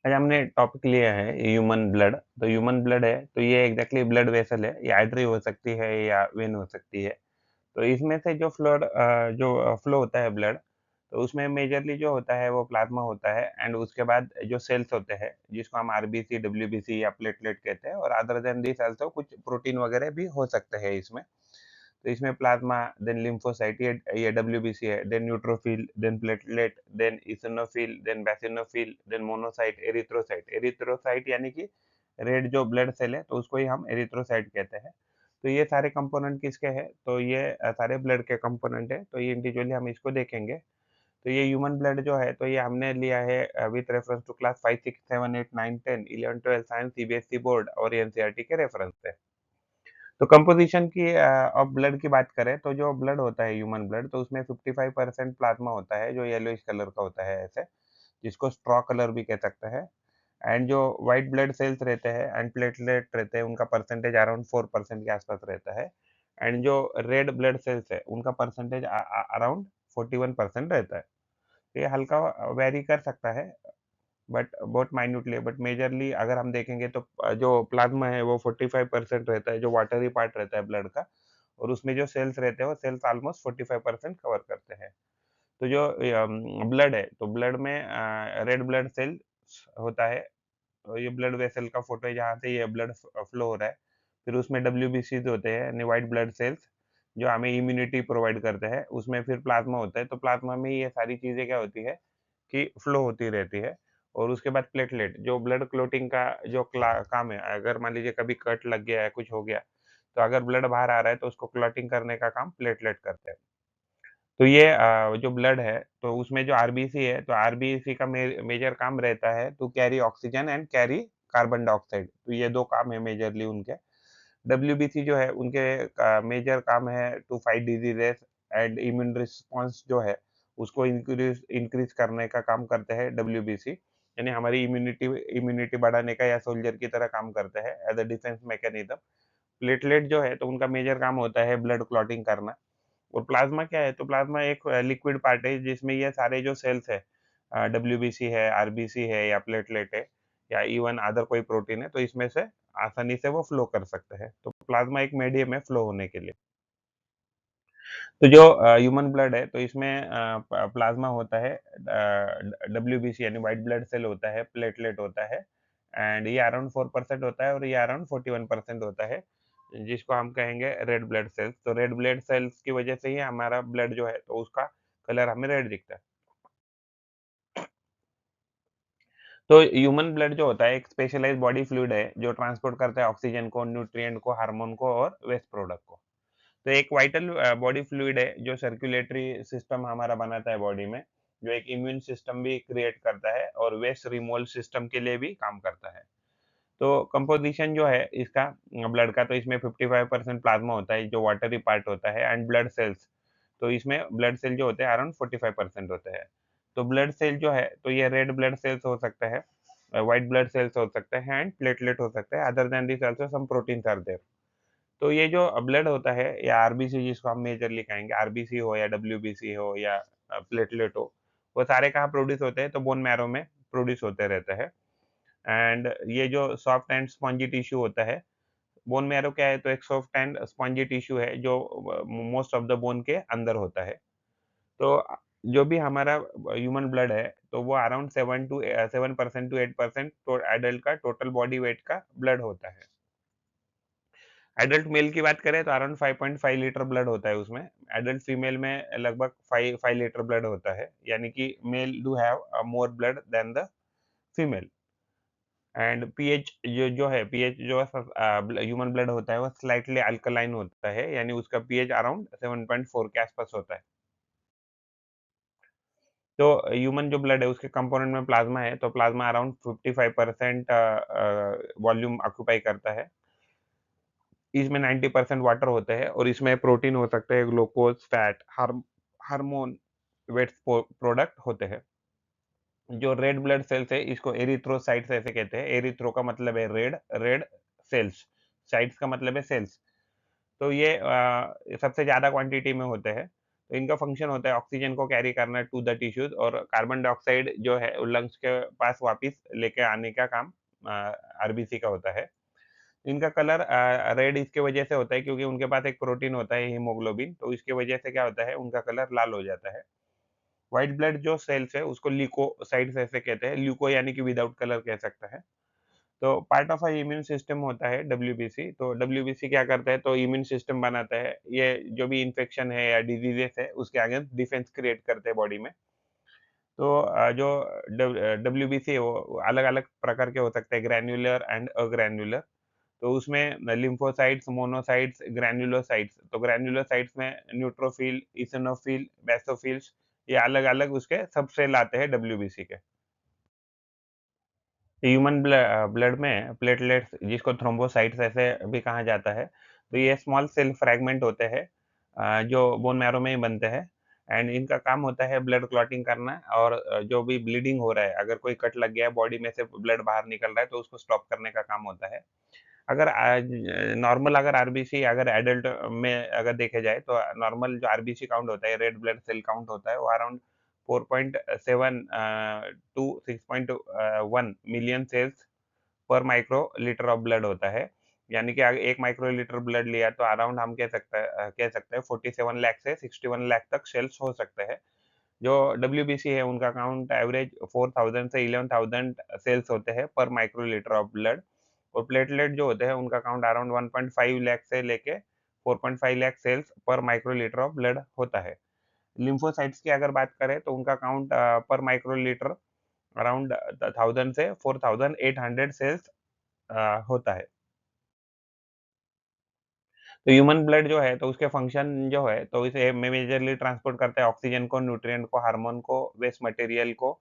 आज हमने टॉपिक लिया है ह्यूमन ब्लड। तो ह्यूमन ब्लड है तो ये एग्जैक्टली ब्लड वेसल है, ये आर्टरी हो सकती है या वेन हो सकती है। तो इसमें से जो फ्लो होता है ब्लड, तो उसमें मेजरली जो होता है वो प्लाज्मा होता है एंड उसके बाद जो सेल्स होते हैं जिसको हम आरबीसी, डब्ल्यूबीसी या प्लेटलेट कहते हैं, और अदर देन दिस आल्सो कुछ प्रोटीन वगैरह भी हो सकते हैं इसमें। तो इसमें प्लाज्मा, देन लिम्फोसाइट, ये डब्ल्यूबीसी है, then neutrophil, then platelet, then eosinophil, then basophil, then monocyte, erythrocyte. Erythrocyte यानी कि रेड जो ब्लड सेल है, तो उसको ही हम एरिथ्रोसाइट कहते हैं। तो ये सारे कंपोनेंट किसके हैं? तो ये सारे ब्लड के कंपोनेंट है, तो ये इंडिविजुअली हम इसको देखेंगे। तो ये ह्यूमन ब्लड जो है, तो ये हमने लिया है with reference to class 5, 6, 7, 8, 9, 10, 11, 12 science, CBSE board और एनसीईआरटी के रेफरेंस से। तो कंपोजिशन की ऑफ ब्लड की बात करें, तो जो ब्लड होता है ह्यूमन ब्लड, तो उसमें 55% प्लाज्मा होता है जो येलोइश कलर का होता है ऐसे, जिसको स्ट्रॉ कलर भी कह सकते हैं। एंड जो व्हाइट ब्लड सेल्स रहते हैं एंड प्लेटलेट रहते हैं, उनका परसेंटेज अराउंड 4% के आसपास रहता है। एंड जो रेड ब्लड सेल्स है, उनका परसेंटेज अराउंड 41% रहता है। ये हल्का वेरी कर सकता है, बट बहुत माइन्यूटली, बट मेजरली अगर हम देखेंगे तो जो प्लाज्मा है वो 45% रहता है, जो वाटरी पार्ट रहता है ब्लड का, और उसमें जो सेल्स रहते हैं वो सेल्स ऑलमोस्ट 45% कवर करते हैं। तो जो ब्लड है, तो ब्लड में रेड ब्लड सेल्स होता है। तो ये ब्लड वेसल का फोटो है जहाँ से ये ब्लड फ्लो हो रहा है। फिर उसमें डब्ल्यूबीसीज होते हैं यानी व्हाइट ब्लड सेल्स, जो हमें इम्यूनिटी प्रोवाइड करते हैं। उसमें फिर प्लाज्मा होता है, तो प्लाज्मा में ये सारी चीजें क्या होती है कि फ्लो होती रहती है। और उसके बाद प्लेटलेट, जो ब्लड क्लोटिंग का जो काम है, अगर मान लीजिए कभी कट लग गया है, कुछ हो गया, तो अगर ब्लड बाहर आ रहा है तो उसको क्लॉटिंग करने का काम प्लेटलेट करते हैं। तो ये जो ब्लड है, तो उसमें जो आरबीसी है, तो आरबीसी का मेजर काम रहता है to carry oxygen and carry carbon dioxide. तो ये 2 काम है मेजरली उनके। डब्ल्यूबीसी जो है, उनके मेजर काम है to fight diseases and immune response जो है, उसको इंक्रीज इंक्रीज करने का काम करते हैं डब्ल्यूबीसी। यानी हमारी इम्यूनिटी इम्यूनिटी बढ़ाने का या सोल्जर की तरह काम करते हैं as a defence mechanism. Platelet जो है, तो उनका मेजर काम होता है ब्लड क्लॉटिंग करना। और प्लाज्मा क्या है? तो प्लाज्मा एक लिक्विड पार्ट है जिसमें ये सारे जो सेल्स है, डब्ल्यूबीसी है, आरबीसी है या प्लेटलेट है या इवन अदर कोई प्रोटीन है, तो इसमें से आसानी से वो फ्लो कर सकते हैं। तो प्लाज्मा एक मीडियम है फ्लो होने के लिए। तो जो ह्यूमन ब्लड है, तो इसमें प्लाज्मा होता है, डब्ल्यूबीसी यानी व्हाइट ब्लड सेल होता है, प्लेटलेट होता है, एंड ये अराउंड 4% होता है और ये अराउंड 41% होता है, जिसको हम कहेंगे रेड ब्लड सेल्स। तो रेड ब्लड सेल्स की वजह से ही हमारा ब्लड जो है, तो उसका कलर हमें रेड दिखता है। तो ह्यूमन ब्लड जो होता है एक स्पेशलाइज्ड बॉडी फ्लूइड है जो ट्रांसपोर्ट करता है ऑक्सीजन को, न्यूट्रिएंट को, हार्मोन को और वेस्ट प्रोडक्ट को। तो एक वाइटल बॉडी फ्लूइड है जो सर्कुलेटरी सिस्टम हमारा बनाता है बॉडी में, जो एक इम्यून सिस्टम भी क्रिएट करता है और वेस्ट रिमूवल सिस्टम के लिए भी काम करता है। तो कंपोजिशन जो है इसका ब्लड का, तो इसमें 55% प्लाज्मा होता है जो वाटरी पार्ट होता है एंड ब्लड सेल्स। तो इसमें ब्लड सेल जो होते हैं अराउंड 45% होते हैं। तो ब्लड सेल जो है, तो ये रेड ब्लड सेल्स हो सकते हैं, व्हाइट ब्लड सेल्स हो सकते हैं एंड प्लेटलेट हो सकते हैं। Other than this also some proteins are there. तो ये जो ब्लड होता है या आरबीसी जिसको हम मेजरली कहेंगे, आरबीसी हो या डब्ल्यूबीसी हो या प्लेटलेट हो, वो सारे कहाँ प्रोड्यूस होते हैं? तो बोन मैरो में प्रोड्यूस होते रहते हैं। एंड ये जो सॉफ्ट एंड स्पॉन्जी टिश्यू होता है, बोन मैरो क्या है? तो एक सॉफ्ट एंड स्पॉन्जी टिश्यू है जो मोस्ट ऑफ द बोन के अंदर होता है। तो जो भी हमारा ह्यूमन ब्लड है, तो वो अराउंड 7% टू 8% तो एडल्ट का टोटल बॉडी वेट का ब्लड होता है। एडल्ट मेल की बात करें तो अराउंड 5.5 लीटर ब्लड होता है उसमें। एडल्ट फीमेल में लगभग 5 लीटर ब्लड होता है, यानी कि male do have more blood than the female. And pH जो है, पीएच जो ह्यूमन ब्लड होता है वो स्लाइटली अल्कलाइन होता है, यानी उसका पीएच अराउंड 7.4 के आसपास होता है। तो ह्यूमन जो ब्लड है उसके कंपोनेंट में प्लाज्मा है, तो प्लाज्मा अराउंड 55% वॉल्यूम ऑक्यूपाई करता है। इसमें 90% वाटर होते हैं और इसमें प्रोटीन हो सकते हैं, glucose, fat, hormone, waste product होते हैं। जो रेड ब्लड सेल्स है इसको एरिथ्रोसाइट्स ऐसे कहते हैं। एरिथ्रो का मतलब है रेड, रेड सेल्स, साइट्स का मतलब है सेल्स। तो ये सबसे ज्यादा क्वांटिटी में होते हैं। तो इनका फंक्शन होता है ऑक्सीजन को कैरी करना टू द टिश्यूज़ और कार्बन डाइऑक्साइड जो है वो लंग्स के पास वापस लेके आने का काम अ, आरबीसी का होता है। इनका कलर रेड इसकी वजह से होता है क्योंकि उनके पास एक प्रोटीन होता है हीमोग्लोबिन, तो इसकी वजह से क्या होता है उनका कलर लाल हो जाता है। व्हाइट ब्लड जो सेल्स है उसको ल्यूकोसाइट्स ऐसे कहते हैं, ल्यूको यानी कि विदाउट कलर कह सकते हैं। तो part of a immune system होता है डब्ल्यूबीसी, तो डब्ल्यूबीसी क्या करता है तो इम्यून सिस्टम बनाता है। ये जो भी इन्फेक्शन है या डिजीजेस है उसके अगेंस्ट डिफेंस क्रिएट करते हैं बॉडी में। तो जो डब्ल्यूबीसी है वो अलग-अलग प्रकार के हो सकते हैं, ग्रैन्युलर एंड अग्रैन्युलर। तो उसमें लिम्फोसाइट्स, मोनोसाइट्स, ग्रैन्युलोसाइट्स, तो ग्रैन्युलोसाइट्स में न्यूट्रोफिल, इसिनोफिल, बेसोफिल्स, ये अलग-अलग उसके सब सेल आते हैं डब्ल्यूबीसी के। ब्लड में प्लेटलेट्स जिसको थ्रोम्बोसाइट्स ऐसे भी कहा जाता है, तो ये स्मॉल सेल फ्रैगमेंट होते हैं जो बोन मैरो में ही बनते हैं एंड इनका काम होता है ब्लड क्लॉटिंग करना और जो भी ब्लीडिंग हो रहा है, अगर कोई कट लग गया है, बॉडी में से ब्लड बाहर निकल रहा है, तो उसको स्टॉप करने का काम होता है। अगर आज नॉर्मल अगर आरबीसी अगर एडल्ट में अगर देखे जाए तो नॉर्मल जो आरबीसी काउंट होता है, रेड ब्लड सेल काउंट होता है, वो अराउंड 4.7 टू 6.1 मिलियन सेल्स पर माइक्रो लीटर ऑफ ब्लड होता है। यानी कि अगर 1 माइक्रो लीटर ब्लड लिया तो अराउंड हम कह सकते हैं 47 लाख से 61 लाख तक सेल्स हो सकते हैं। जो डब्ल्यूबीसी है उनका काउंट एवरेज 4000 से 11000 सेल्स होते हैं पर माइक्रो लीटर ऑफ ब्लड और प्लेटलेट जो होते हैं उनका काउंट अराउंड 1.5 लाख से लेके 4.5 लाख सेल्स पर माइक्रो लीटर ऑफ ब्लड होता है। लिम्फोसाइट्स की अगर बात करें तो उनका काउंट पर माइक्रो लीटर अराउंड 1000 से 4800 सेल्स होता है। तो ह्यूमन ब्लड जो है तो उसके फंक्शन जो है तो इसे मेजरली ट्रांसपोर्ट करता है ऑक्सीजन को, न्यूट्रिएंट को, हार्मोन को, वेस्ट मटेरियल को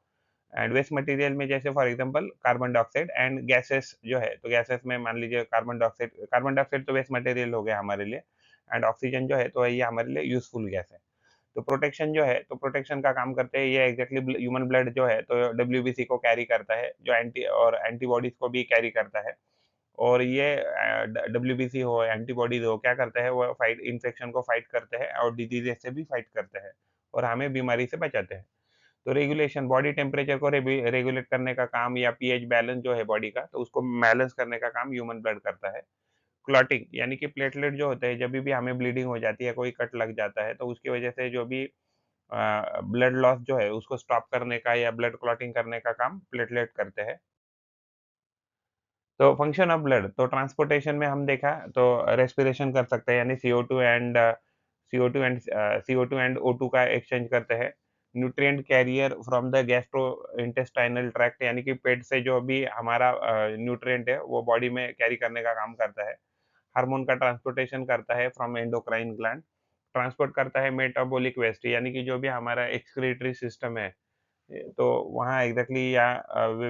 एंड वेस्ट मटेरियल में जैसे for example carbon dioxide and gases जो है, तो गैसेस में मान लीजिए कार्बन डाइऑक्साइड तो वेस्ट मटेरियल हो गया हमारे लिए एंड ऑक्सीजन जो है तो ये हमारे लिए यूज़फुल गैस है। तो प्रोटेक्शन जो है, तो प्रोटेक्शन का काम करते हैं ये एग्ज़ैक्टली ह्यूमन ब्लड जो है तो डब्ल्यूबीसी को कैरी करता है, जो एंटीबॉडीज़ को भी कैरी करता है। और ये डब्ल्यूबीसी हो, एंटीबॉडीज़ हो, क्या करते हैं वो फाइट इन्फेक्शन को फाइट करते हैं और डिजीज़ेज़ से भी फाइट करते हैं और हमें बीमारी से बचाते हैं। तो रेगुलेशन बॉडी टेम्परेचर को रेगुलेट करने का काम या पीएच बैलेंस जो है बॉडी का, तो उसको बैलेंस करने का काम ह्यूमन ब्लड करता है। क्लॉटिंग यानी कि प्लेटलेट जो होते हैं, जभी भी हमें ब्लीडिंग हो जाती है, कोई कट लग जाता है, तो उसकी वजह से जो भी ब्लड लॉस जो है, उसको स्टॉप करने का या ब्लड क्लॉटिंग करने का काम प्लेटलेट करते हैं। तो फंक्शन ऑफ ब्लड तो ट्रांसपोर्टेशन में हम देखा तो रेस्पिरेशन कर सकते हैं यानी CO2 एंड O2 का एक्सचेंज करते हैं। Nutrient carrier from the gastrointestinal tract यानी कि पेट से जो भी हमारा न्यूट्रिएंट है वो बॉडी में कैरी करने का काम करता है। हार्मोन का ट्रांसपोर्टेशन करता है फ्रॉम एंडोक्राइन ग्लैंड। ट्रांसपोर्ट करता है मेटाबॉलिक वेस्ट यानी कि जो भी हमारा एक्सक्रीटरी सिस्टम है, तो वहाँ एग्ज़ैक्टली या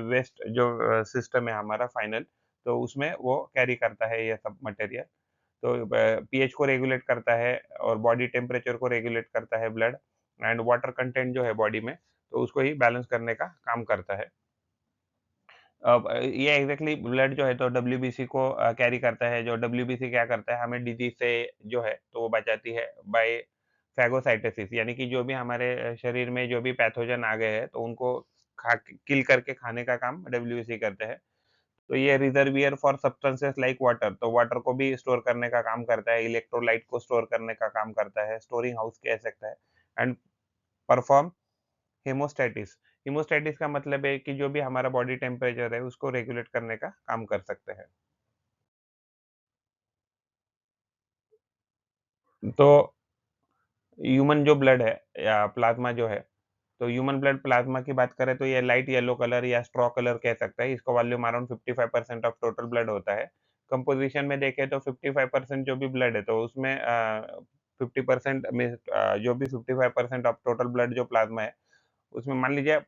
वेस्ट जो सिस्टम है हमारा फाइनल, तो उसमें वो कैरी करता है ये सब मटेरियल। तो पीएच को रेगुलेट करता है और बॉडी टेम्परेचर को रेगुलेट करता है ब्लड एंड वाटर कंटेंट जो है बॉडी में, तो उसको ही बैलेंस करने का काम करता है। अब ये एग्ज़ैक्टली ब्लड जो है तो डब्ल्यूबीसी को कैरी करता है, जो डब्ल्यूबीसी क्या करता है हमें डिज़ीज़ से जो है तो वो बचाती है बाय फैगोसाइटोसिस यानी कि जो भी हमारे शरीर में जो भी पैथोजन आ गए हैं तो उनको खा किल करके खाने का काम डब्ल्यूबीसी करते हैं। तो ये रिज़र्वियर फॉर सब्सटेंसेस लाइक वाटर, तो वाटर को भी स्टोर करने का काम करता है, इलेक्ट्रोलाइट को स्टोर करने का काम करता है, स्टोरिंग हाउस कह सकता है एंड परफॉर्म हीमोस्टैटिस। हीमोस्टैटिस का मतलब है कि जो भी हमारा बॉडी टेम्परेचर है, उसको रेगुलेट करने का काम कर सकते हैं। तो ह्यूमन जो ब्लड है या प्लाज़्मा जो है, तो ह्यूमन ब्लड प्लाज़्मा की बात करें तो ये लाइट येलो कलर या स्ट्रॉ कलर कह सकते हैं। इसका volume around 55% of total blood होता है। कंपोज़िशन में देखें तो 55% जो भी ब्लड है, तो उसमें 50% में जो भी 55% ऑफ टोटल ब्लड जो प्लाज़्मा है, उसमें मान लीजिए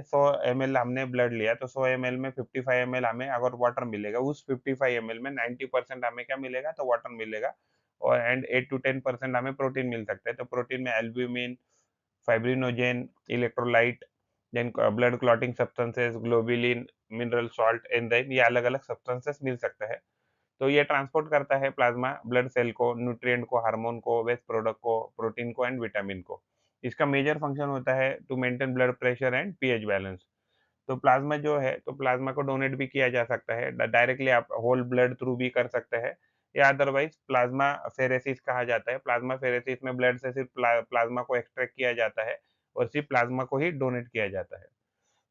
100 एमएल हमने ब्लड लिया, तो 100 एमएल में 55 एमएल हमें अगर वाटर मिलेगा, उस 55 एमएल में 90% हमें क्या मिलेगा? तो वाटर मिलेगा और एंड 8 टू 10% हमें प्रोटीन मिल सकता है। तो प्रोटीन में albumin, fibrinogen, electrolyte, then blood clotting substances, globulin, mineral salt, enzyme ये अलग-अलग सब्सटेंसेस मिल सकते हैं। तो ये ट्रांसपोर्ट करता है प्लाज़्मा ब्लड सेल को, न्यूट्रिएंट को, हार्मोन को, वेस्ट प्रोडक्ट को, प्रोटीन को एंड विटामिन को। इसका मेजर फंक्शन होता है to maintain blood pressure and pH balance. तो प्लाज़्मा जो है, तो प्लाज़्मा को डोनेट भी किया जा सकता है। डायरेक्टली आप होल ब्लड थ्रू भी कर सकते हैं या अदरवाइज़ प्लाज़्मा फेरेसिस कहा जाता है। प्लाज़्मा फेरेसिस में ब्लड से सिर्फ़ प्लाज़्मा को एक्सट्रैक्ट किया जाता है और सिर्फ़ प्लाज़्मा को ही डोनेट किया जाता है।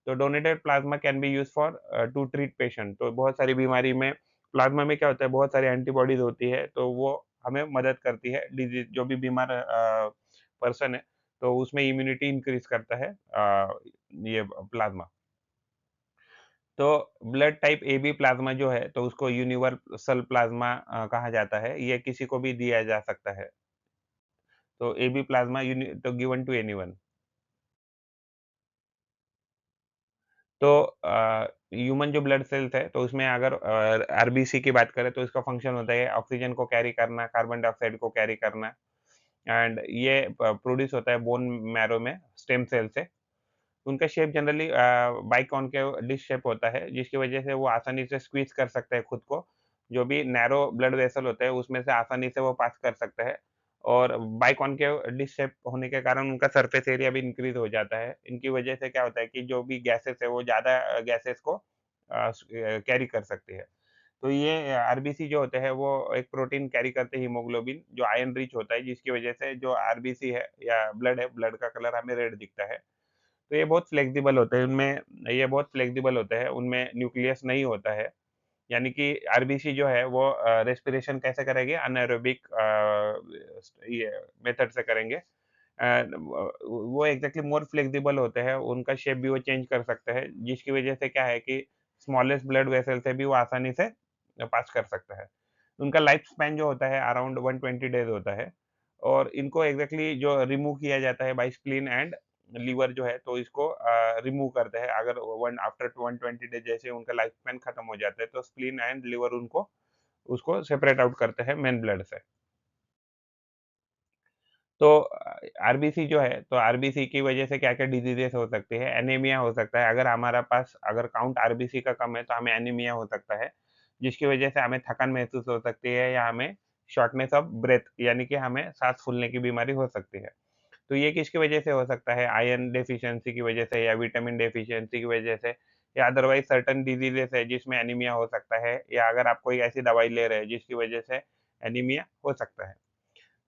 तो donated plasma can be used for to treat patient. तो बहुत सारी बीमारी में प्लाज़्मा में क्या होता है, बहुत सारी एंटीबॉडीज़ होती है, तो वो हमें मदद करती है। डिज़ीज़ जो भी बीमार पर्सन है, तो उसमें इम्यूनिटी इंक्रीज़ करता है ये प्लाज़्मा। तो ब्लड टाइप एबी प्लाज़्मा जो है, तो उसको यूनिवर्सल प्लाज़्मा कहा जाता है। ये किसी को भी दिया जा सकता है। तो एबी प्लाज़्मा तो गिवन टू एनीवन। तो ह्यूमन जो ब्लड सेल्स है, तो उसमें अगर आरबीसी की बात करें, तो इसका फंक्शन होता है ऑक्सीजन को कैरी करना, कार्बन डाइऑक्साइड को कैरी करना एंड ये प्रोड्यूस होता है बोन मैरो में स्टेम सेल से। उनका शेप जनरली बाइकॉन्केव डिश शेप होता है, जिसकी वजह से वो आसानी से स्क्वीज़ कर सकते हैं खुद को। जो भी नैरो ब्लड वेसल होते हैं, उसमें से आसानी से वो पास कर सकते हैं और बाइकॉन्केव डिश शेप होने के कारण उनका सरफेस एरिया भी इंक्रीज़ हो जाता है। इनकी वजह से क्या होता है कि जो भी गैसेज़ है, वो ज़्यादा गैसेज़ को कैरी कर सकती है। तो ये आरबीसी जो होते हैं, वो एक प्रोटीन कैरी करते हैं हीमोग्लोबिन, जो आयरन रिच होता है, जिसकी वजह से जो आरबीसी है या ब्लड है, ब्लड का कलर हमें रेड दिखता है। तो ये बहुत फ्लेक्सिबल होते हैं, उनमें ये बहुत फ्लेक्सिबल होते हैं, उनमें न्यूक्लियस नहीं होता है। यानी कि आरबीसी जो है वो रेस्पिरेशन कैसे करेंगे अनाएरोबिक ये मेथड से करेंगे। वो एग्ज़ैक्टली मोर फ्लेक्सिबल होते हैं, उनका शेप भी वो चेंज कर सकते हैं, जिसकी वजह से क्या है कि स्मॉलेस्ट ब्लड वेसल से भी वो आसानी से पास कर सकता है। उनका लाइफ स्पैन जो होता है अराउंड 120 डेज़ होता है और इनको एग्ज़ैक्टली जो रिमूव किया जाता है बाय स्प्लीन एंड लीवर जो है, तो इसको रिमूव करते हैं। अगर वन आफ्टर 120 डेज़ जैसे उनका लाइफ स्पैन खत्म हो जाता है, तो स्प्लीन एंड लीवर उनको उसको सेपरेट आउट करते हैं मेन ब्लड से। तो आरबीसी जो है, तो आरबीसी की वजह से क्या-क्या डिज़ीज़ेज़ हो सकती है, एनीमिया हो सकता है, अगर हमारा पास अगर काउंट आरबीसी का कम है, तो हमें एनीमिया हो सकता है, जिसकी वजह से हमें थकान महसूस हो सकती है या हमें शॉर्टनेस ऑफ ब्रेथ यानी कि हमें साँस फूलने की बीमारी हो सकती है। तो ये किसकी वजह से हो सकता है, आयरन डेफिशिएंसी की वजह से या विटामिन डेफिशिएंसी की वजह से या अदरवाइज़ सर्टेन डिज़ीज़ेज़ है जिसमें एनीमिया हो सकता है या अगर आप कोई ऐसी दवाई ले रहे हैं जिसकी वजह से एनीमिया हो सकता है।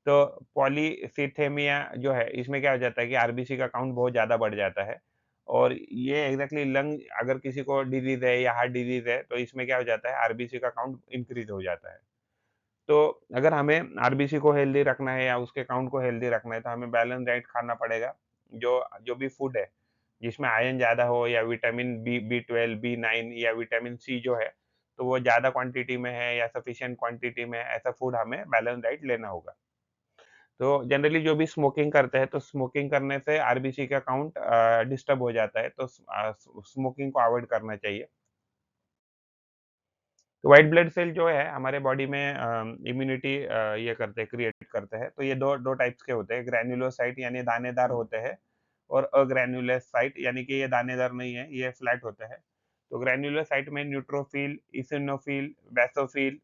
तो पॉलीसिथेमिया जो है, इसमें क्या हो जाता है कि आरबीसी का काउंट बहुत ज़्यादा बढ़ जाता है और ये एग्ज़ैक्टली लंग अगर किसी को डिज़ीज़ है या हार्ट डिज़ीज़ है, तो इसमें क्या हो जाता है आरबीसी का काउंट इंक्रीज़ हो जाता है। तो अगर हमें आरबीसी को हेल्दी रखना है या उसके काउंट को हेल्दी रखना है, तो हमें बैलेंस डाइट खाना पड़ेगा। जो जो भी फूड है, जिसमें आयरन ज़्यादा हो या विटामिन बी12, बी9 या विटामिन सी जो है, तो वो ज़्यादा क्वांटिटी में है या सफिशिएंट क्वांटिटी में है, ऐसा फूड हमें बैलेंस डाइट लेना होगा। तो जनरली जो भी स्मोकिंग करते हैं, तो स्मोकिंग करने से आरबीसी का काउंट डिस्टर्ब हो जाता है, तो स्मोकिंग को अवॉइड करना चाहिए। तो व्हाइट ब्लड सेल जो है हमारे बॉडी में इम्यूनिटी ये करते हैं, क्रिएट करते हैं। तो ये 2 टाइप्स के होते हैं, ग्रैन्युलोसाइट यानी दानेदार होते हैं और अग्रैन्युलोसाइट यानी कि ये दानेदार नहीं है, ये फ्लैट होते हैं। तो ग्रैन्युलोसाइट में न्यूट्रोफिल, इसिनोफिल, बेसोफिल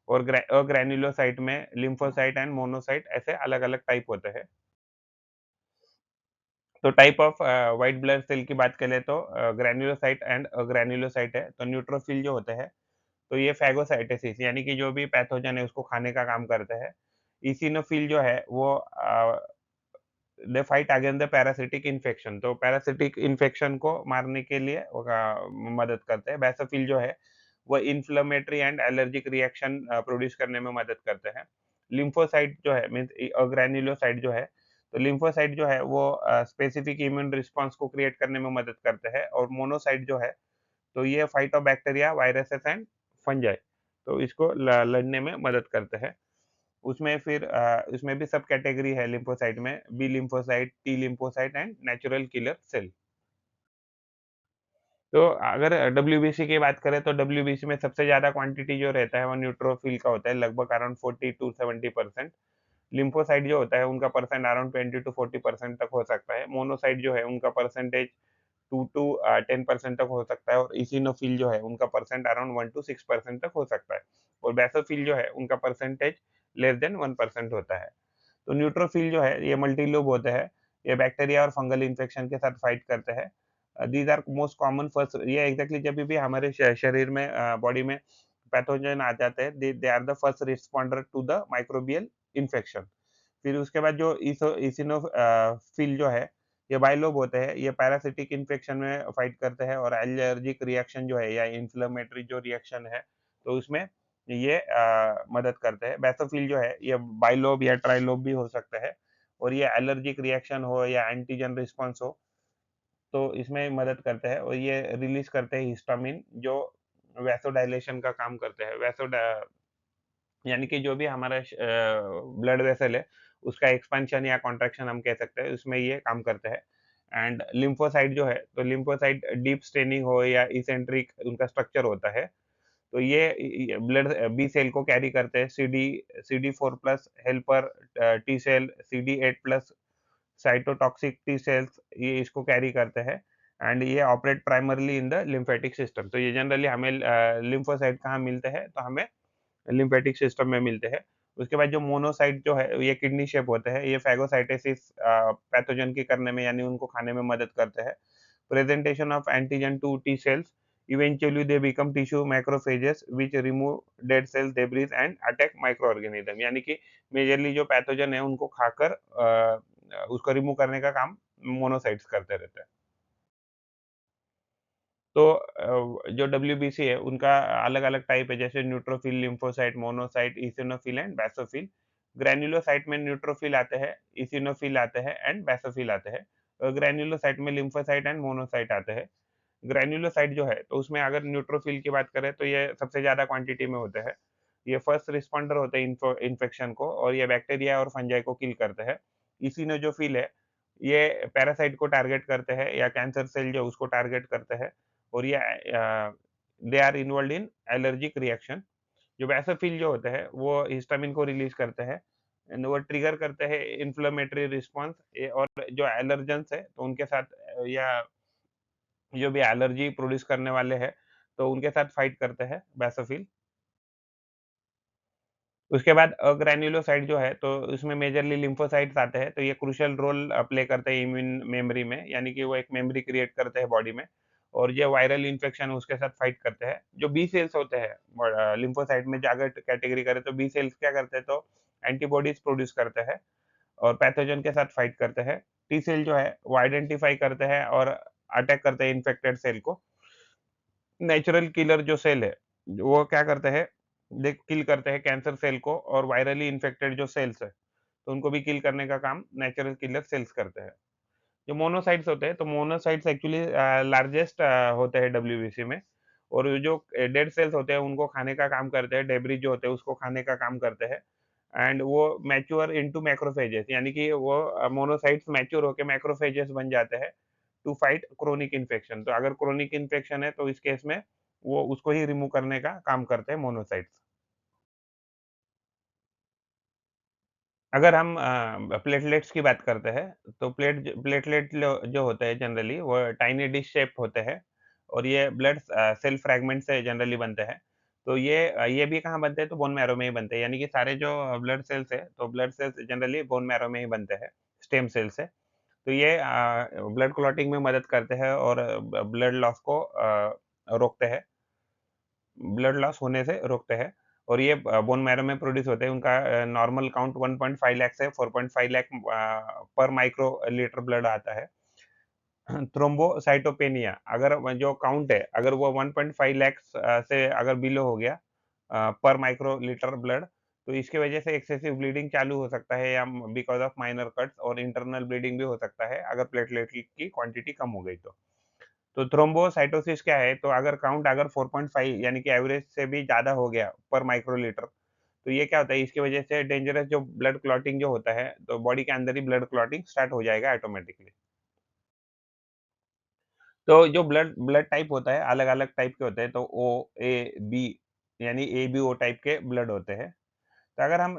और अग्रैन्युलोसाइट में लिम्फोसाइट एंड मोनोसाइट ऐसे अलग-अलग टाइप होते हैं। तो type of white blood cell की बात करें तो ग्रैन्युलोसाइट एंड अग्रैन्युलोसाइट है। तो न्यूट्रोफिल जो होते हैं, तो ये फैगोसाइटोसिस यानी कि जो भी पैथोजन है उसको खाने का काम करते हैं। इसिनोफिल जो है वो they fight against the parasitic infection, तो पैरासिटिक इन्फेक्शन को मारने के लिए मदद करते हैं। बेसोफिल जो है वो inflammatory and allergic reaction produce करने में मदद करते हैं। लिम्फोसाइट जो है मीन्स ग्रैन्युलोसाइट जो है, तो लिम्फोसाइट जो है वो स्पेसिफिक इम्यून रिस्पॉन्स को क्रिएट करने में मदद करते हैं और मोनोसाइट जो है, तो ये फाइटोबैक्टीरिया, वायरसेस एंड फंजाई, तो इसको लड़ने में मदद करते हैं। उसमें फिर उसमें भी सब कैटेगरी है लिम्फोसाइट में, B lymphocyte, T lymphocyte and natural killer cell. तो अगर डब्ल्यूबीसी की बात करें, तो डब्ल्यूबीसी में सबसे ज़्यादा क्वांटिटी जो रहता है वो न्यूट्रोफिल का होता है, लगभग अराउंड 40 टू 70%। लिम्फोसाइट जो होता है उनका परसेंट अराउंड 20 टू 40% तक हो सकता है। मोनोसाइट जो है उनका परसेंटेज 2 टू 10% तक हो सकता है और इसिनोफिल जो है उनका परसेंट अराउंड 1 टू 6% तक हो सकता है। और बेसोफिल जो है उनका परसेंटेज लेस देन 1% होता है। तो न्यूट्रोफिल जो है ये मल्टीलोब होते हैं, ये बैक्टीरिया और फंगल इन्फेक्शन के साथ फाइट करते हैं। These are most common first ये एग्ज़ैक्टली जभी भी हमारे शरीर में बॉडी में पैथोजन आ जाते हैं, they they are the first responder to the microbial infection. फिर उसके बाद जो फ़िल जो है, ये बाइलोब होते हैं, ये पैरासिटिक इन्फेक्शन में फाइट करते हैं और एलर्जिक रिएक्शन जो है या इन्फ्लेमेटरी जो रिएक्शन है, तो उसमें ये मदद करते हैं। बेसोफिल जो है, ये बाइलोब या ट्राइलोब भी हो सकता है और ये एलर्जिक रिएक्शन हो या एंटीजन रिस्पॉन्स हो, तो इसमें मदद करते हैं और ये रिलीज़ करते हैं हिस्टामिन जो वैसोडायलेशन का काम करते हैं। यानी कि जो भी हमारा ब्लड वेसल है, उसका एक्सपेंशन या कॉन्ट्रैक्शन हम कह सकते हैं, उसमें ये काम करते हैं। एंड लिम्फोसाइट जो है, तो लिम्फोसाइट डीप स्टेनिंग हो या इसेंट्रिक उनका स्ट्रक्चर होता है, तो ये ब्लड बी सेल को कैरी करते हैं। CD4 plus helper T cell, CD8 plus cytotoxic T cells ये इसको कैरी करते हैं एंड ये operate primarily in the lymphatic system. तो ये जनरली हमें लिम्फोसाइट कहाँ मिलते हैं? तो हमें लिम्फेटिक सिस्टम में मिलते हैं। उसके बाद जो मोनोसाइट जो है, ये किडनी शेप होते हैं, ये फैगोसाइटोसिस पैथोजन की करने में यानी उनको खाने में मदद करते हैं। Presentation of antigen to T cells, eventually they become tissue macrophages which remove dead cells, debris and attack microorganism यानी कि मेजरली जो पैथोजन है उनको खाकर उसको रिमूव करने का काम मोनोसाइट्स करते रहते हैं। तो जो डब्ल्यूबीसी है उनका अलग-अलग टाइप है जैसे neutrophil, lymphocyte, monocyte, eosinophil and basophil. Granulocyte में न्यूट्रोफिल आते हैं, इसिनोफिल आते हैं एंड बेसोफिल आते हैं। ग्रैन्युलोसाइट में लिम्फोसाइट एंड मोनोसाइट आते हैं। ग्रैन्युलोसाइट जो है तो उसमें अगर न्यूट्रोफिल की बात करें तो ये सबसे ज़्यादा क्वांटिटी में होते हैं। ये फर्स्ट रिस्पॉन्डर होते हैं इन्फेक्शन को और ये बैक्टीरिया और फंजाई को किल करते हैं। इसिनोजोफिल है, ये पैरासाइट को टारगेट करते हैं या कैंसर सेल जो उसको टारगेट करते हैं और ये they are involved in allergic reaction. जो बेसोफिल जो होते हैं वो हिस्टामिन को रिलीज़ करते हैं एंड वो ट्रिगर करते हैं इन्फ्लेमेटरी रिस्पॉन्स और जो एलर्जेंस है तो उनके साथ या जो भी एलर्जी प्रोड्यूस करने वाले हैं, तो उनके साथ फाइट करते हैं बेसोफिल। उसके बाद ग्रैन्युलोसाइट जो है, तो उसमें मेजरली लिम्फोसाइट्स आते हैं, तो ये क्रूशियल रोल प्ले करते हैं इम्यून मेमोरी में, यानी कि वो एक मेमोरी क्रिएट करते हैं बॉडी में और ये वायरल इन्फेक्शन उसके साथ फाइट करते हैं। जो बी सेल्स होते हैं लिम्फोसाइट में अगर कैटेगरी करें तो बी सेल्स क्या करते हैं, तो एंटीबॉडीज़ प्रोड्यूस करते हैं और पैथोजन के साथ फाइट करते हैं। टी सेल जो है, वो आइडेंटिफाई करते हैं और अटैक करते हैं इन्फेक्टेड सेल को। नेचुरल किलर जो सेल है, वो क्या करते हैं, दे किल करते हैं कैंसर सेल को और वायरली इन्फेक्टेड जो सेल्स है, तो उनको भी किल करने का काम नेचुरल किलर सेल्स करते हैं। जो मोनोसाइट्स होते हैं, तो मोनोसाइट्स एक्चुअली लार्जेस्ट होते हैं डब्ल्यूबीसी में और जो डेड सेल्स होते हैं, उनको खाने का काम करते हैं, डेब्रिस जो होते हैं, उसको खाने का काम करते हैं एंड वो मैच्योर इंटो मैक्रोफेजेस यानी कि वो मोनोसाइट्स मैच्योर होके मैक्रोफेजेस बन जाते हैं टू फाइट क्रोनिक इन्फेक्शन। तो अगर क्रोनिक इन्फेक्शन है, तो इस केस में वो उसको ही रिमूव करने का काम करते हैं मोनोसाइट्स। अगर हम प्लेटलेट्स की बात करते हैं, तो प्लेटलेट जो होते हैं जनरली वो टाइनी डिश शेप होते हैं और ये ब्लड सेल फ्रैगमेंट से जनरली बनते हैं। तो ये भी कहाँ बनते हैं, तो बोन मैरो में ही बनते हैं, यानी कि सारे जो ब्लड सेल्स है, तो blood cells generally bone marrow में ही बनते हैं, स्टेम सेल से। तो ये ब्लड क्लॉटिंग में मदद करते हैं और ब्लड लॉस को रोकते हैं। ब्लड लॉस होने से रोकते हैं और ये बोन मैरो में प्रोड्यूस होते हैं। उनका नॉर्मल काउंट 1.5 लाख से 4.5 लाख पर माइक्रो लीटर ब्लड आता है। थ्रोम्बोसाइटोपेनिया अगर वो जो काउंट है, अगर वो 1.5 लैक्स से अगर बिलो हो गया पर माइक्रो लीटर ब्लड, तो इसकी वजह से एक्सेसिव ब्लीडिंग चालू हो सकता है या बिकॉज़ ऑफ माइनर कट्स और इंटरनल ब्लीडिंग भी हो सकता है, अगर प्लेटलेट की क्वांटिटी कम हो गई तो। तो थ्रोम्बोसाइटोसिस क्या है, तो अगर काउंट अगर 4.5 यानी कि एवरेज से भी ज़्यादा हो गया पर माइक्रोलीटर, तो ये क्या होता है, इसकी वजह से डेंजरस जो ब्लड क्लॉटिंग जो होता है, तो बॉडी के अंदर ही ब्लड क्लॉटिंग स्टार्ट हो जाएगा ऑटोमैटिकली। तो जो ब्लड ब्लड टाइप होता है, अलग-अलग टाइप के होते हैं, तो ओ, ए, बी यानी ए, बी, ओ टाइप के ब्लड होते हैं। तो अगर हम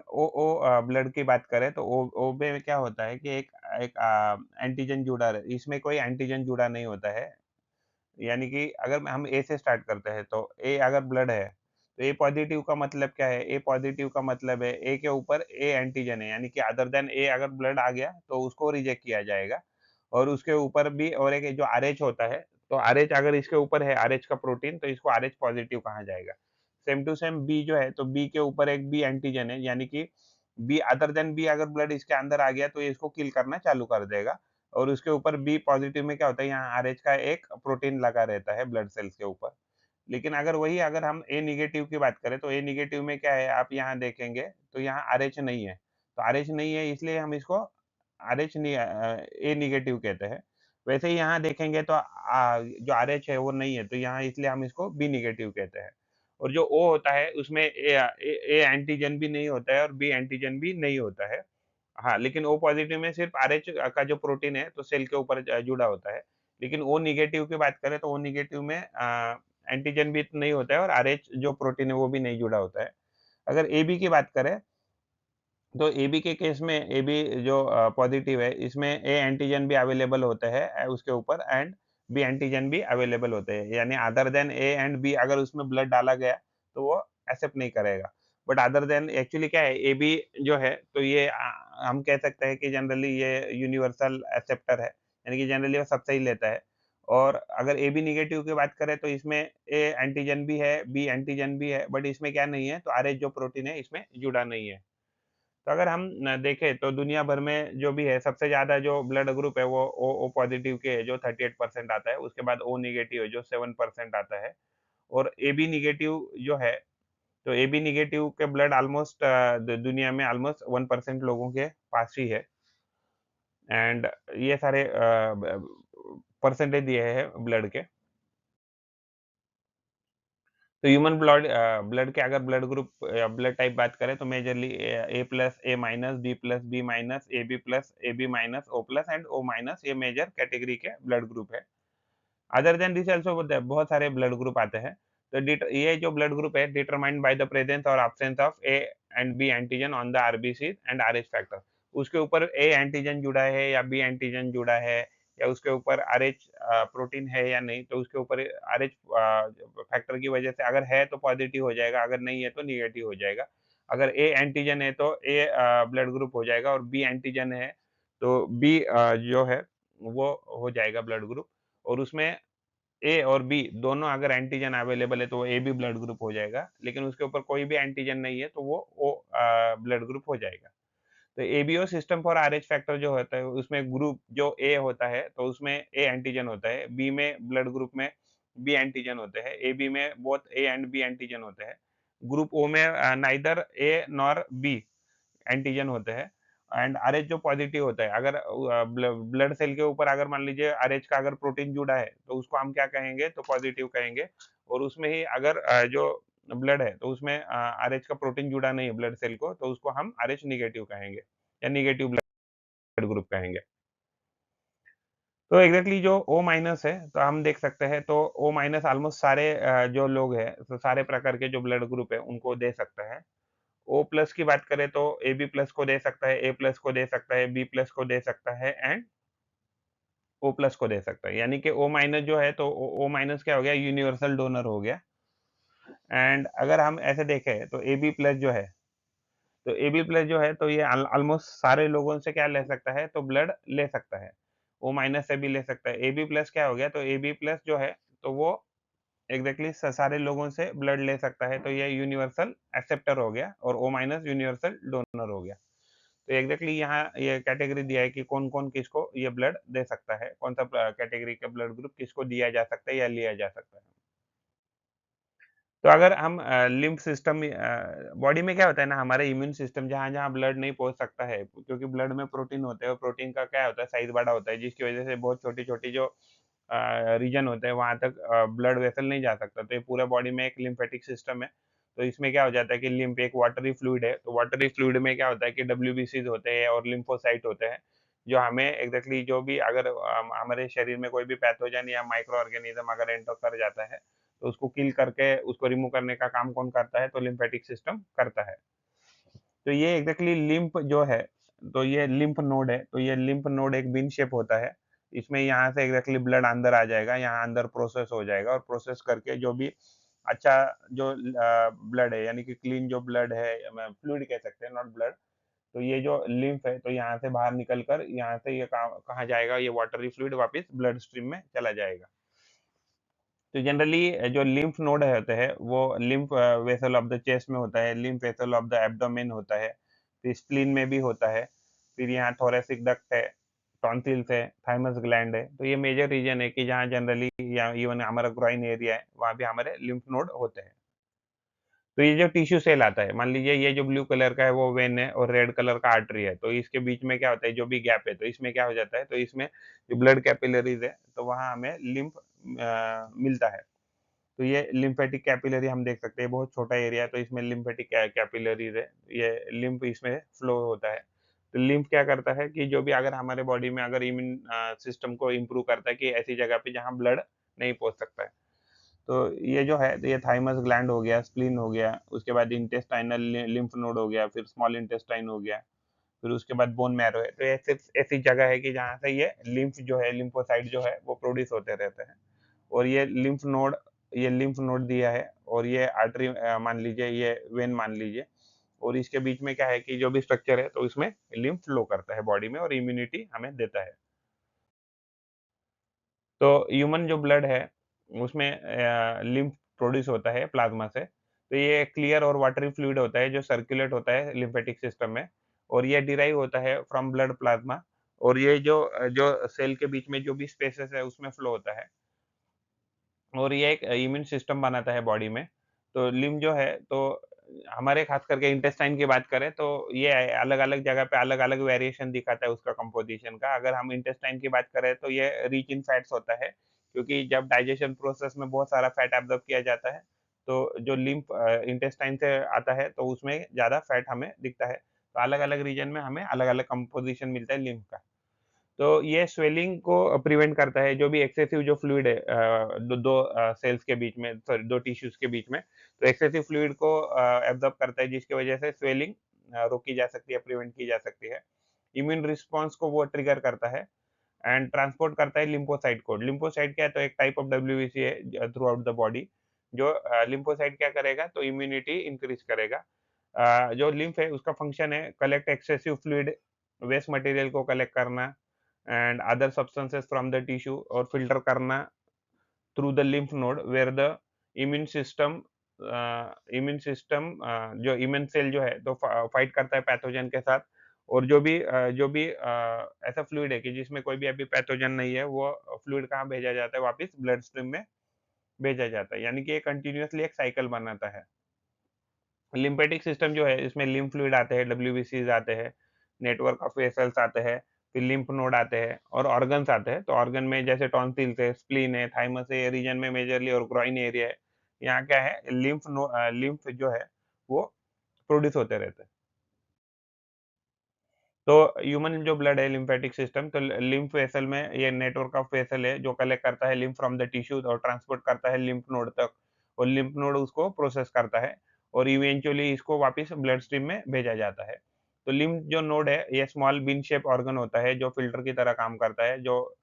ब्लड की बात करें, तो ओ में क्या होता है कि एक एक एंटीजन जुड़ा रहे इसमें कोई एंटीजन जुड़ा नहीं होता है। यानी कि अगर हम ए से स्टार्ट करते हैं, तो ए अगर ब्लड है, तो ए पॉजिटिव का मतलब क्या है? ए पॉजिटिव का मतलब है ए के ऊपर ए एंटीजन है, यानी कि अदर देन ए अगर ब्लड आ गया तो उसको रिजेक्ट किया जाएगा। और उसके ऊपर भी और एक जो आरएच होता है, तो आरएच अगर इसके ऊपर है आरएच का प्रोटीन, तो इसको आरएच पॉजिटिव कहा जाएगा। सेम टू सेम बी जो है, तो बी के ऊपर एक बी एंटीजन है, यानी कि बी अदर देन बी अगर ब्लड इसके अंदर आ गया तो ये इसको किल करना चालू कर देगा। और उसके ऊपर बी पॉजिटिव में क्या होता है, यहाँ आरएच का एक प्रोटीन लगा रहता है ब्लड सेल्स के ऊपर। लेकिन अगर हम ए नेगेटिव की बात करें, तो ए नेगेटिव में क्या है, आप यहाँ देखेंगे तो यहाँ आरएच नहीं है। तो आरएच नहीं है, इसलिए हम इसको ए नेगेटिव कहते हैं। वैसे ही यहाँ देखेंगे तो जो आरएच है वो नहीं है, तो यहाँ इसलिए हम इसको बी नेगेटिव कहते हैं। और जो ओ होता है उसमें ए एंटीजन भी नहीं होता है और बी एंटीजन भी नहीं होता है। हाँ, लेकिन ओ पॉज़िटिव में सिर्फ़ आरएच का जो प्रोटीन है, तो सेल के ऊपर जुड़ा होता है। लेकिन ओ नेगेटिव की बात करें, तो ओ नेगेटिव में एंटीजन भी नहीं होता है और आरएच जो प्रोटीन है, वो भी नहीं जुड़ा होता है। अगर एबी की बात करें, तो एबी के केस में एबी जो पॉज़िटिव है, इसमें ए एंटीजन भी अवेलेबल होता है उसके ऊपर एंड बी एंटीजन भी अवेलेबल होते हैं। यानी other than A and B अगर उसमें ब्लड डाला गया, तो वो एक्सेप्ट नहीं करेगा। बट अदर देन एक्चुअली क्या है, एबी जो है, तो ये हम कह सकते हैं कि जनरली ये यूनिवर्सल एक्सेप्टर है, यानी कि जनरली वो सबसे ही लेता है। और अगर एबी नेगेटिव की बात करें, तो इसमें ए एंटीजन भी है, बी एंटीजन भी है, बट इसमें क्या नहीं है, तो आरएच जो प्रोटीन है, इसमें जुड़ा नहीं है। तो अगर हम न देखें तो दुनिया भर में जो भी है, सबसे ज़्यादा जो ब्लड ग्रुप है वो ओ पॉज़िटिव के है जो 38% आता है, उसके बाद ओ नेगेटिव है जो 7% आता है और एबी नेगेटिव जो है, तो एबी नेगेटिव के ब्लड ऑलमोस्ट द दुनिया में ऑलमोस्ट 1% लोगों के पास ही है एंड ये सारे परसेंटेज दिए हैं ब्लड के। तो ह्यूमन ब्लड के अगर ब्लड ग्रुप या ब्लड टाइप बात करें तो majorly A plus, A minus, B minus, AB plus, AB minus, O plus and O minus, ये मेजर कैटेगरी के ब्लड ग्रुप है। अदर देन दिस आल्सो बहुत सारे ब्लड ग्रुप आते हैं। तो ये जो ब्लड ग्रुप है डिटरमाइंड बाय द प्रेजेंस और absence of A and B antigen on the RBC and Rh factor. उसके ऊपर ए एंटीजन जुड़ा है या बी एंटीजन जुड़ा है या उसके ऊपर आरएच प्रोटीन है या नहीं, तो उसके ऊपर आरएच फैक्टर की वजह से अगर है तो पॉजिटिव हो जाएगा, अगर नहीं है तो नेगेटिव हो जाएगा। अगर ए एंटीजन है तो ए ब्लड ग्रुप हो जाएगा और बी एंटीजन है तो बी जो है वो हो जाएगा ब्लड ग्रुप। और उसमें ए और बी दोनों अगर एंटीजन अवेलेबल है तो वो ए बी ब्लड ग्रुप हो जाएगा, लेकिन उसके ऊपर कोई भी एंटीजन नहीं है तो वो ओ ब्लड ग्रुप हो जाएगा। तो ABO system for RH factor जो होता है उसमें ग्रुप जो ए होता है तो उसमें ए एंटीजन होता है, बी में ब्लड ग्रुप में बी एंटीजन होते हैं, एबी में both A and B antigen होते हैं। ग्रुप ओ में neither A nor B antigen होते हैं एंड आरएच जो पॉजिटिव होता है, अगर ब्लड सेल के ऊपर अगर मान लीजिए आरएच का अगर प्रोटीन जुड़ा है तो उसको हम क्या कहेंगे, तो पॉजिटिव कहेंगे। और उसमें ही अगर जो ब्लड है तो उसमें आरएच का प्रोटीन जुड़ा नहीं है ब्लड सेल को, तो उसको हम आरएच निगेटिव कहेंगे या निगेटिव ब्लड ग्रुप कहेंगे। तो एग्जैक्टली जो ओ माइनस है तो हम देख सकते हैं, तो ओ माइनस ऑलमोस्ट सारे जो लोग हैं, तो सारे प्रकार के जो ब्लड ग्रुप है उनको दे सकता है। ओ प्लस की बात करें तो ए बी प्लस को दे सकता है, ए प्लस को दे सकता है, बी प्लस को दे सकता है एंड ओ प्लस को दे सकता है। यानी कि ओ माइनस जो है, तो ओ माइनस क्या हो गया, यूनिवर्सल डोनर हो गया। एंड अगर हम ऐसे देखें तो ए बी प्लस जो है, तो ए बी प्लस जो है तो ये ऑलमोस्ट सारे लोगों से क्या ले सकता है, तो ब्लड ले सकता है। ओ माइनस से भी ले सकता है। ए बी प्लस क्या हो गया, तो ए बी प्लस जो है तो वो एग्जैक्टली सारे लोगों से ब्लड ले सकता है, तो ये यूनिवर्सल एक्सेप्टर हो गया और ओ माइनस यूनिवर्सल डोनर हो गया। तो एग्जैक्टली यहाँ ये कैटेगरी दिया है कि कौन-कौन किसको ये ब्लड दे सकता है, कौन-सा कैटेगरी का ब्लड ग्रुप किसको दिया जा सकता है या लिया जा सकता है। तो अगर हम लिम्फ सिस्टम बॉडी में क्या होता है ना, हमारे इम्यून सिस्टम जहाँ-जहाँ ब्लड नहीं पहुँच सकता है, क्योंकि ब्लड में प्रोटीन होते हैं और प्रोटीन का क्या होता है, साइज़ बड़ा होता है, जिसकी वजह से बहुत छोटी-छोटी जो रीजन होते हैं, वहाँ तक ब्लड वेसल नहीं जा सकता। तो ये पूरा बॉडी में एक लिम्फेटिक सिस्टम है। तो इसमें क्या हो जाता है कि लिम्फ एक वाटरी फ्लूइड है, तो वाटरी फ्लूइड में क्या होता है कि डब्ल्यूबीसीज़ होते हैं और लिम्फोसाइट होते हैं, जो हमें एग्ज़ैक्टली जो भी अगर हमारे शरीर में कोई भी पैथोजन या माइक्रो ऑर्गेनिज़्म अगर एंटर कर जाता है, तो उसको किल करके उसको रिमूव करने का काम कौन करता है? तो लिम्फेटिक सिस्टम करता है। तो ये एग्ज़ैक्टली लिम्फ जो है, तो ये लिम्फ नोड है, तो ये लिम्फ नोड एक बीन शेप होता है। इसमें यहाँ से एग्ज़ैक्टली ब्लड अंदर आ जाएगा, यहाँ अंदर प्रोसेस हो जाएगा और प्रोसेस करके जो भी अच्छा जो ब्लड है, यानी कि क्लीन जो ब्लड है, फ्लूइड कह सकते हैं, नॉट ब्लड। तो ये जो लिम्फ है, तो यहाँ से बाहर निकल कर यहाँ से ये कहाँ जाएगा, ये वाटरी फ्लूइड वापस ब्लड स्ट्रीम में चला जाएगा। तो जनरली जो लिम्फ नोड होते हैं, वो lymph vessel of the chest में होता है, lymph vessel of the abdomen होता है, फिर स्प्लीन में भी होता है, फिर यहाँ थोरैसिक डक्ट है, टॉन्सिल्स है, थाइमस ग्लैंड है। तो ये मेजर रीजन है कि जहाँ जनरली या इवन हमारा ग्रॉइन एरिया है, वहाँ भी हमारे लिम्फ नोड होते हैं। तो ये जो टिश्यू सेल आता है, मान लीजिए ये जो ब्लू कलर का है वो वेन है और रेड कलर का आर्टरी है, तो इसके बीच में क्या होता है, जो भी गैप है, तो इसमें क्या हो जाता है, तो इसमें जो ब्लड कैपिलरीज़ है, तो वहाँ हमें लिम्फ मिलता है। तो ये लिम्फेटिक कैपिलरी हम देख सकते हैं, बहुत छोटा एरिया है, तो इसमें लिम्फेटिक कैपिलरीज़ है, ये लिम्फ इसमें फ्लो होता है। तो लिम्फ क्या करता है कि जो भी अगर हमारे बॉडी में अगर इम्यून सिस्टम को इम्प्रूव करता है कि ऐसी जगह पे जहाँ ब्लड नहीं पहुँच सकता है। तो ये जो है, तो ये थाइमस ग्लैंड हो गया, स्प्लीन हो गया, उसके बाद इंटेस्टाइनल लिम्फ नोड हो गया, फिर स्मॉल इंटेस्टाइन हो गया, फिर उसके बाद बोन मैरो है। तो ऐसे ऐसी जगह है कि जहाँ से ये लिम्फ जो है, लिम्फोसाइट जो है, वो प्रोड्यूस होते रहते हैं। और ये लिम्फ नोड दिया है, और ये आर्टरी मान लीजिए, ये वेन मान लीजिए, और इसके बीच में क्या है कि जो भी स्ट्रक्चर है, तो इसमें लिम्फ फ्लो करता है बॉडी में और इम्यूनिटी हमें देता है। तो ह्यूमन जो ब्लड है, उसमें लिम्फ प्रोड्यूस होता है प्लाज़्मा से। तो ये क्लियर और वाटरी फ्लूइड होता है जो सर्कुलेट होता है लिम्फेटिक सिस्टम में, और ये डिराइव होता है फ्रॉम ब्लड प्लाज़्मा, और ये जो सेल के बीच में जो भी स्पेसेस है उसमें फ्लो होता है। और ये एक इम्यून सिस्टम बनाता है बॉडी में। तो लिम्फ जो है, तो हमारे खास करके इंटेस्टाइन की बात करें, तो ये अलग-अलग जगह पे अलग-अलग वेरिएशन दिखाता है उसका कंपोज़िशन का। अगर हम इंटेस्टाइन की बात करें, तो ये रिच इन फैट्स होता है, क्योंकि जब डाइजेशन प्रोसेस में बहुत सारा फैट एब्ज़ॉर्ब किया जाता है, तो जो लिम्फ इंटेस्टाइन से आता है, तो उसमें ज़्यादा फैट हमें दिखता है। तो अलग-अलग रीजन में हमें अलग-अलग कंपोज़िशन मिलता है लिम्फ का। तो ये स्वेलिंग को प्रिवेंट करता है, जो भी एक्सेसिव जो फ्लूइड है, दो सेल्स के बीच में, सॉरी 2 टिश्यूज़ के बीच में, तो एक्सेसिव फ्लूइड को एब्ज़ॉर्ब करता है, जिसकी वजह से स्वेलिंग रोकी जा सकती है, प्रिवेंट की जा सकती है। इम्यून रिस्पॉन्स को वो ट्रिगर करता है एंड ट्रांसपोर्ट करता है लिम्फोसाइट को। लिम्फोसाइट क्या है, तो एक टाइप ऑफ डब्ल्यूबीसी है थ्रू आउट द बॉडी, जो लिम्फोसाइट क्या करेगा, तो इम्यूनिटी इंक्रीज़ करेगा। जो लिम्फ है उसका फंक्शन है collect excessive fluid, waste material को कलेक्ट करना and other substances from the tissue, और फिल्टर करना through the lymph node where the immune system जो इम्यून सेल जो है, तो फाइट करता है पैथोजन के साथ। और जो भी ऐसा फ्लूइड है कि जिसमें कोई भी अभी पैथोजन नहीं है, वो फ्लूइड कहाँ भेजा जाता है, वापस ब्लड स्ट्रीम में भेजा जाता है, यानी कि ये कंटिन्यूअसली एक साइकिल बनाता है। लिम्फेटिक सिस्टम जो है, इसमें लिम्फ फ्लूइड आते हैं, डब्ल्यूबीसीज़ आते हैं, नेटवर्क ऑफ वेसल्स आते हैं, फिर लिम्फ नोड आते हैं और ऑर्गन्स आते हैं। तो ऑर्गन में जैसे टॉन्सिल्स है, स्प्लीन है, थाइमस है, ये रीजन में मेजरली, और ग्रॉइन एरिया है। यहाँ क्या है, लिम्फ जो है, वो प्रोड्यूस होते रहते हैं। तो ह्यूमन जो ब्लड है, लिम्फेटिक सिस्टम, तो लिम्फ वेसल में ये नेटवर्क ऑफ वेसल है जो कलेक्ट करता है लिम्फ फ्रॉम द टिश्यूज और ट्रांसपोर्ट करता है लिम्फ नोड तक, और लिम्फ नोड उसको प्रोसेस करता है, और इवेंचुअली इसको वापस ब्लड स्ट्रीम में भेजा जाता है। तो लिम्फ जो नोड है, ये स्मॉल बीन शेप ऑर्गन होता है जो फिल्टर की तरह काम करता है, जो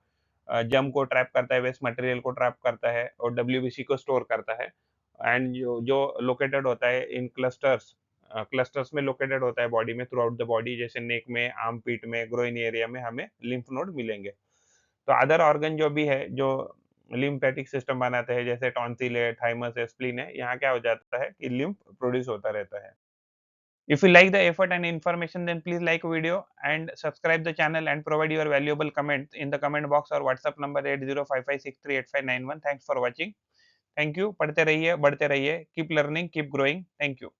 जर्म को ट्रैप करता है, वेस्ट मटेरियल को ट्रैप करता है, और डब्ल्यूबीसी को स्टोर करता है। एंड जो जो लोकेटेड होता है इन क्लस्टर्स, क्लस्टर्स में लोकेटेड होता है बॉडी में, थ्रू आउट द बॉडी, जैसे नेक में, आर्म पिट में, ग्रोइन एरिया में हमें लिम्फ नोड मिलेंगे। तो अदर ऑर्गन जो भी है, जो लिम्फेटिक सिस्टम बनाते हैं, जैसे टॉन्सिल है, थाइमस है, स्प्लीन है, यहाँ क्या हो जाता है कि लिम्फ प्रोड्यूस होता रहता है। If you like the effort and information, then please like video and subscribe the channel and provide your valuable comments in the comment box or WhatsApp number 8055638591। Thanks for watching. Thank you. पढ़ते रहिए, बढ़ते रहिए. Keep learning, keep growing. Thank you.